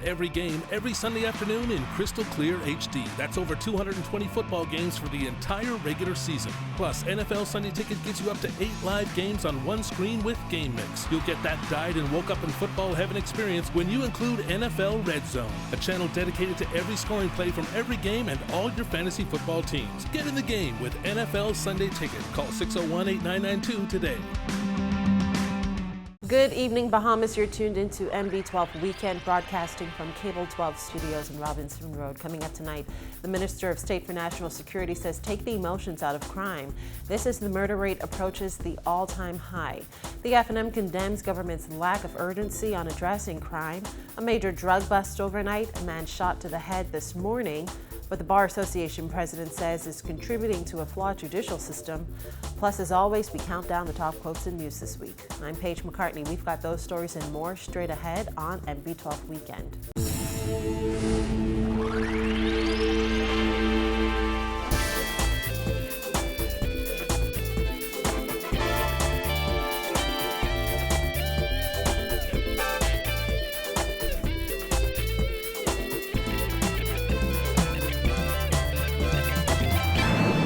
Every game, every Sunday afternoon in crystal clear HD. That's over 220 football games for the entire regular season. Plus, NFL Sunday Ticket gets you up to 8 live games on one screen with Game Mix. You'll get that died and woke up in football heaven experience when you include NFL Red Zone, a channel dedicated to every scoring play from every game and all your fantasy football teams. Get in the game with NFL Sunday Ticket. Call 601-8992 today. Good evening, Bahamas. You're tuned into MB12 Weekend, broadcasting from Cable 12 Studios in Robinson Road. Coming up tonight, the Minister of State for National Security says take the emotions out of crime. This as the murder rate approaches the all-time high. The F&M condemns government's lack of urgency on addressing crime. A major drug bust overnight, a man shot to the head this morning. What the Bar Association president says is contributing to a flawed judicial system. Plus, as always, we count down the top quotes in news this week. I'm Paige McCartney. We've got those stories and more straight ahead on MB12 Weekend.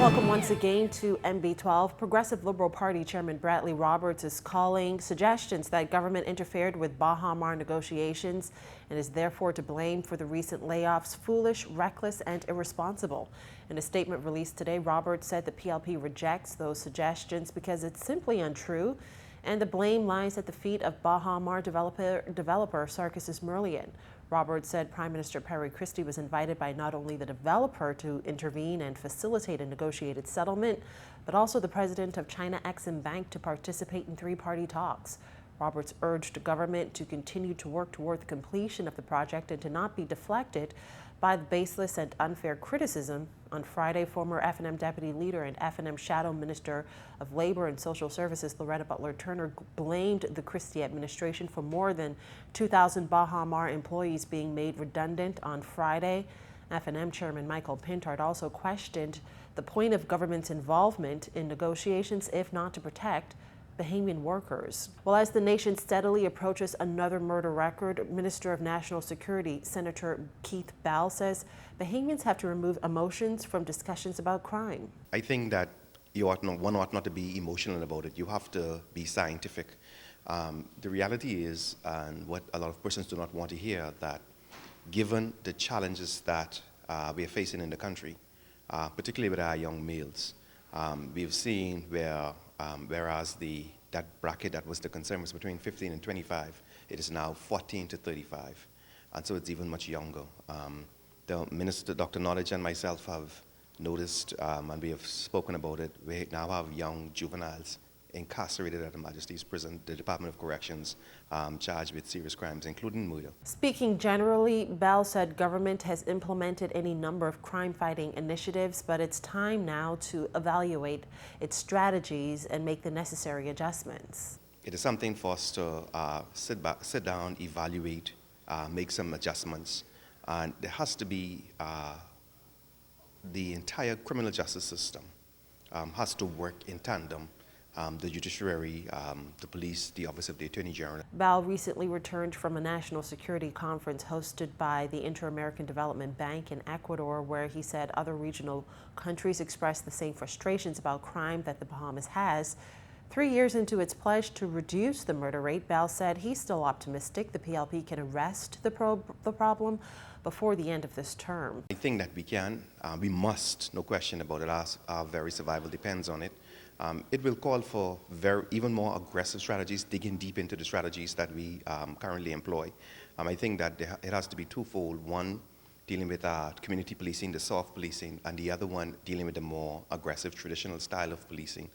Welcome once again to MB12. Progressive Liberal Party Chairman Bradley Roberts is calling suggestions that government interfered with Baha Mar negotiations and is therefore to blame for the recent layoffs foolish, reckless, and irresponsible. In a statement released today, Roberts said the PLP rejects those suggestions because it's simply untrue, and the blame lies at the feet of Baha Mar developer Sarkis Merlian. Roberts said Prime Minister Perry Christie was invited by not only the developer to intervene and facilitate a negotiated settlement, but also the president of China Exim Bank to participate in three-party talks. Roberts urged the government to continue to work toward the completion of the project and to not be deflected by the baseless and unfair criticism. On Friday, former F&M Deputy Leader and F&M Shadow Minister of Labor and Social Services Loretta Butler Turner blamed the Christie administration for more than 2,000 Baha Mar employees being made redundant on Friday. F&M Chairman Michael Pintard also questioned the point of government's involvement in negotiations if not to protect Bahamian workers. Well, as the nation steadily approaches another murder record, Minister of National Security Senator Keith Bell says Bahamians have to remove emotions from discussions about crime. I think that one ought not to be emotional about it. You have to be scientific. The reality is, and what a lot of persons do not want to hear, that given the challenges that we are facing in the country, particularly with our young males, we've seen where whereas that bracket that was the concern was between 15 and 25, it is now 14 to 35, and so it's even much younger. The Minister, Dr. Knowledge, and myself have noticed, and we have spoken about it, we now have young juveniles incarcerated at Her Majesty's Prison, the Department of Corrections, charged with serious crimes, including murder. Speaking generally, Bell said government has implemented any number of crime-fighting initiatives, but it's time now to evaluate its strategies and make the necessary adjustments. It is something for us to sit down, evaluate, make some adjustments, and there has to be the entire criminal justice system has to work in tandem. The judiciary, the police, the Office of the Attorney General. Bell recently returned from a national security conference hosted by the Inter-American Development Bank in Ecuador, where he said other regional countries expressed the same frustrations about crime that the Bahamas has. 3 years into its pledge to reduce the murder rate, Bell said he's still optimistic the PLP can arrest the problem before the end of this term. I think that we can, we must, no question about it. Our very survival depends on it. It will call for even more aggressive strategies, digging deep into the strategies that we currently employ. I think that it has to be twofold. One, dealing with community policing, the soft policing, and the other one dealing with the more aggressive traditional style of policing,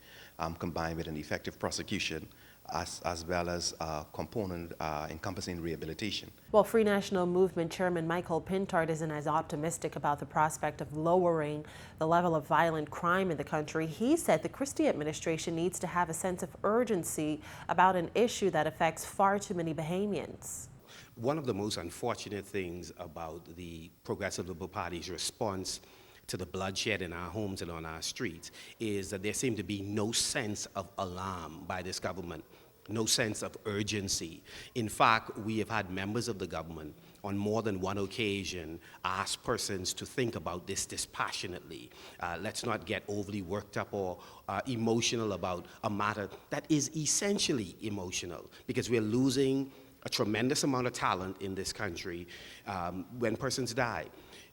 combined with an effective prosecution, as well as a component encompassing rehabilitation. Well, Free National Movement Chairman Michael Pintard isn't as optimistic about the prospect of lowering the level of violent crime in the country. He said the Christie administration needs to have a sense of urgency about an issue that affects far too many Bahamians. One of the most unfortunate things about the Progressive Liberal Party's response to the bloodshed in our homes and on our streets is that there seemed to be no sense of alarm by this government, no sense of urgency. In fact, we have had members of the government on more than one occasion, asked persons to think about this dispassionately. Let's not get overly worked up or emotional about a matter that is essentially emotional, because we're losing a tremendous amount of talent in this country when persons die.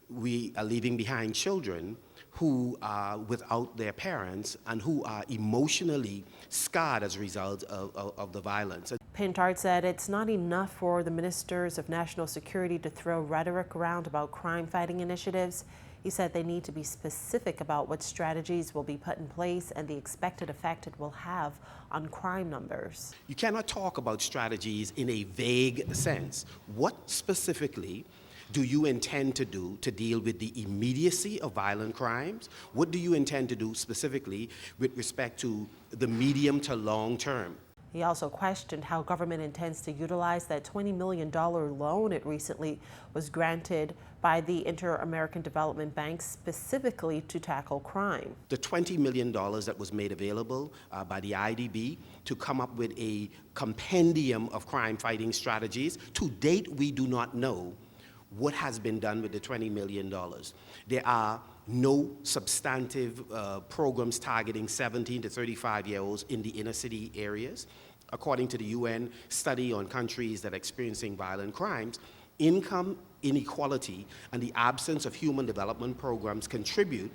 We are leaving behind children who are without their parents and who are emotionally scarred as a result of the violence. Pintard said it's not enough for the ministers of national security to throw rhetoric around about crime-fighting initiatives. He said they need to be specific about what strategies will be put in place and the expected effect it will have on crime numbers. You cannot talk about strategies in a vague sense. What specifically do you intend to do to deal with the immediacy of violent crimes? What do you intend to do specifically with respect to the medium to long term? He also questioned how government intends to utilize that $20 million loan it recently was granted by the Inter-American Development Bank specifically to tackle crime. The $20 million that was made available by the IDB to come up with a compendium of crime-fighting strategies, to date we do not know what has been done with the $20 million. There are no substantive programs targeting 17 to 35-year-olds in the inner city areas. According to the UN study on countries that are experiencing violent crimes, income inequality and the absence of human development programs contribute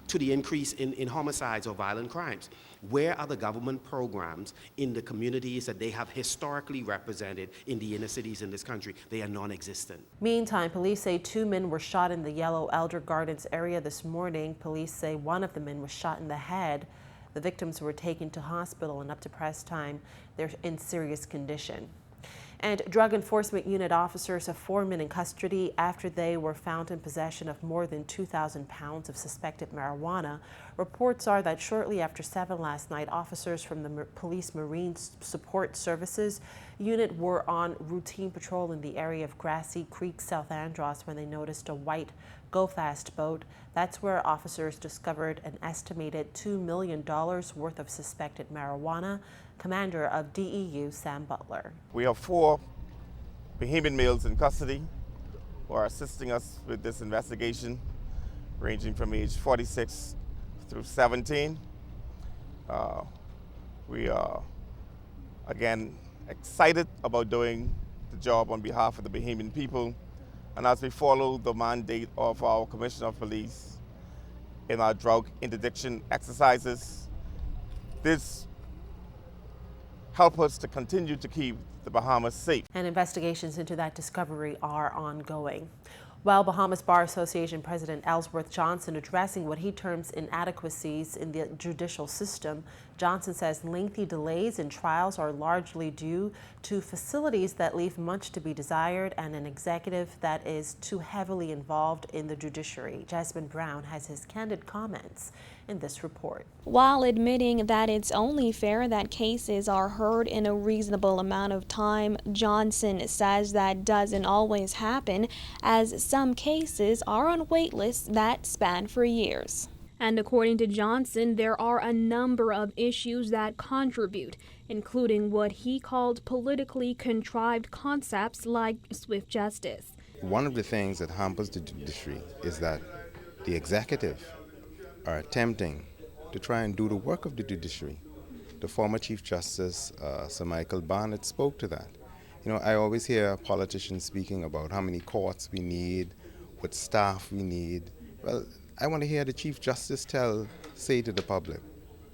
to the increase in homicides or violent crimes. Where are the government programs in the communities that they have historically represented in the inner cities in this country? They are non-existent. Meantime, police say 2 men were shot in the Yellow Elder Gardens area this morning. Police say one of the men was shot in the head. The victims were taken to hospital, and up to press time, they're in serious condition. And Drug Enforcement Unit officers have 4 men in custody after they were found in possession of more than 2,000 pounds of suspected marijuana. Reports are that shortly after 7 last night, officers from the Police Marine Support Services Unit were on routine patrol in the area of Grassy Creek, South Andros, when they noticed a white Govt boat. That's where officers discovered an estimated $2 million worth of suspected marijuana. Commander of DEU, Sam Butler. We have 4 Bahamian males in custody who are assisting us with this investigation, ranging from age 46 through 17. We are, again, excited about doing the job on behalf of the Bahamian people, and as we follow the mandate of our Commissioner of Police in our drug interdiction exercises, this help us to continue to keep the Bahamas safe. And investigations into that discovery are ongoing. While Bahamas Bar Association President Ellsworth Johnson addressing what he terms inadequacies in the judicial system, Johnson says lengthy delays in trials are largely due to facilities that leave much to be desired and an executive that is too heavily involved in the judiciary. Jasmine Brown has his candid comments in this report. While admitting that it's only fair that cases are heard in a reasonable amount of time, Johnson says that doesn't always happen, as some cases are on wait lists that span for years. And according to Johnson, there are a number of issues that contribute, including what he called politically contrived concepts like swift justice. One of the things that hampers the judiciary is that the executive are attempting to try and do the work of the judiciary. The former Chief Justice, Sir Michael Barnett, spoke to that. You know, I always hear politicians speaking about how many courts we need, what staff we need. Well, I want to hear the Chief Justice say to the public,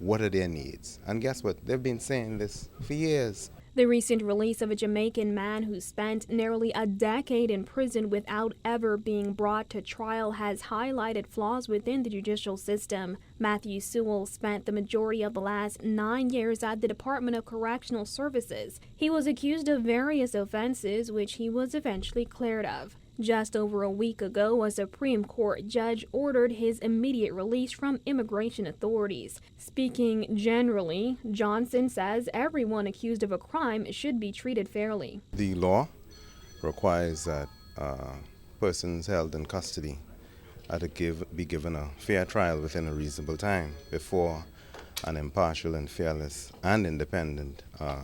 what are their needs? And guess what? They've been saying this for years. The recent release of a Jamaican man who spent nearly a decade in prison without ever being brought to trial has highlighted flaws within the judicial system. Matthew Sewell spent the majority of the last 9 years at the Department of Correctional Services. He was accused of various offenses, which he was eventually cleared of. Just over a week ago, a Supreme Court judge ordered his immediate release from immigration authorities. Speaking generally, Johnson says everyone accused of a crime should be treated fairly. The law requires that persons held in custody are to be given a fair trial within a reasonable time before an impartial and fearless and independent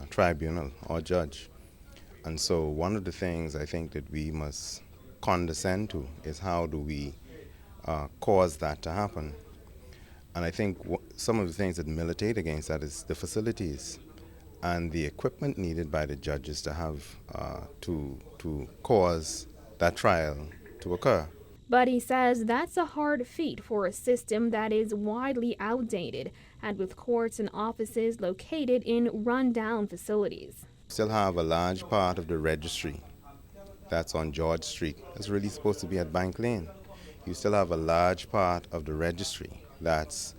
tribunal or judge. And so one of the things I think that we must condescend to is how do we cause that to happen. And I think some of the things that militate against that is the facilities and the equipment needed by the judges to have to cause that trial to occur. But he says that's a hard feat for a system that is widely outdated and with courts and offices located in run-down facilities. Still have a large part of the registry that's on George Street. It's really supposed to be at Bank Lane. You still have a large part of the registry that's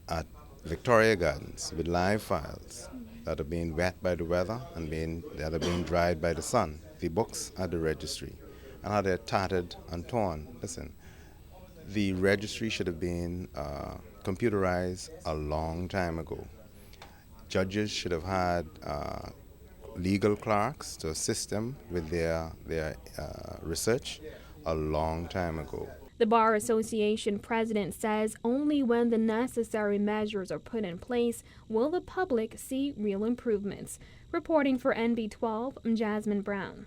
at Victoria Gardens with live files that are being wet by the weather and that are being dried by the sun. The books at the registry and how they're tattered and torn. Listen, the registry should have been computerized a long time ago. Judges should have had legal clerks to assist them with their research a long time ago. The Bar Association president says only when the necessary measures are put in place will the public see real improvements. Reporting for NB12, I'm Jasmine Brown.